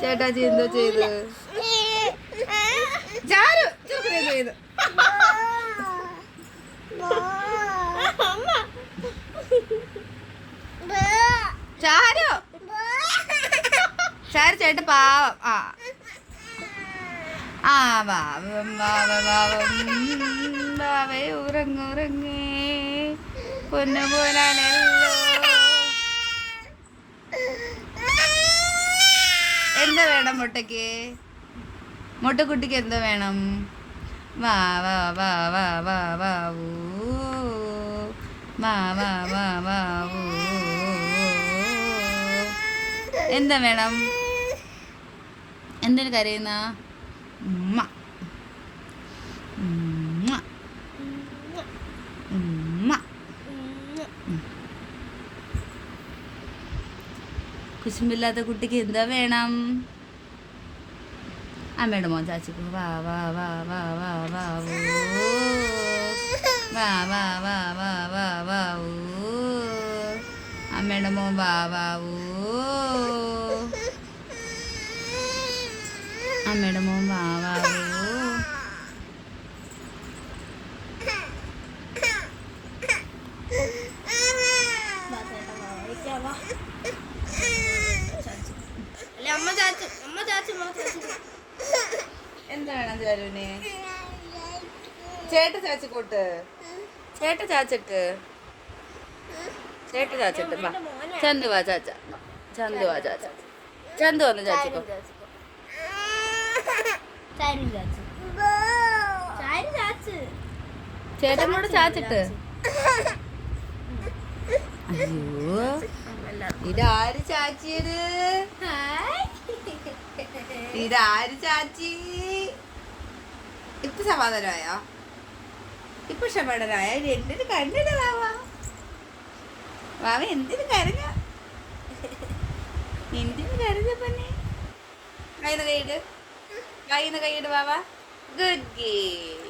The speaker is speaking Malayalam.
ചേട്ടാച്ചി എന്തോ ചെയ്ത് ചാരു ചെയ്ത് ചാരു ചാരു ചേട്ടൻ പാവം ആ പാവം ബാവേ ഉറങ്ങുറങ്ങേ പൊന്നു പോലാണല്ലോ. എന്താ വേണം മുട്ടയ്ക്ക്? മുട്ടക്കുട്ടിക്ക് എന്താ വേണം? വാ വാ വാ വാ വാ വാ വാ വാ വാ വാ എന്താ വേണം? എന്തിനു കരയുന്ന? ഉമ്മ ഉമ്മ ഉമ്മ. കുശുമ്പില്ലാത്ത കുട്ടിക്ക് എന്താ വേണം? അമ്മയുടെ മോൻ ചാച്ചിക്ക് വാ വാ വാ വാ വാ വാ വാ വാ വാ വാ വാ വാ അമ്മയുടെ മോൻ വാ വാ അമ്മയുടെ മോൻ വാ വാ എന്താ വേണം ചാരുവിന്? ചേട്ട ചാച്ചിക്കോട്ട് ചേട്ട ചാച്ചക്ക് ചേട്ട ചാച്ചിട്ട് വാ. ചന്തു വാ ചാച്ച ചന്തു വാ ചാച്ച ചന്തു വന്ന് ചാച്ചിക്കോ. ചേട്ടനോട് ചാച്ചിട്ട്. അയ്യോ ഇതാര് ചാച്ചിയത്? ഇതാര് ചാച്ചി? ഇപ്പൊ സമാധാനമായോ? ഇപ്പൊ സമാധാനമായ? എന്തിനു കണ്ടില്ല വാവ? വാവ എന്തിനു കരഞ്ഞ? എന്തിനു കരഞ്ഞ പന്നെ? കൈന്ന് കൈയിട് വാവ. Good girl.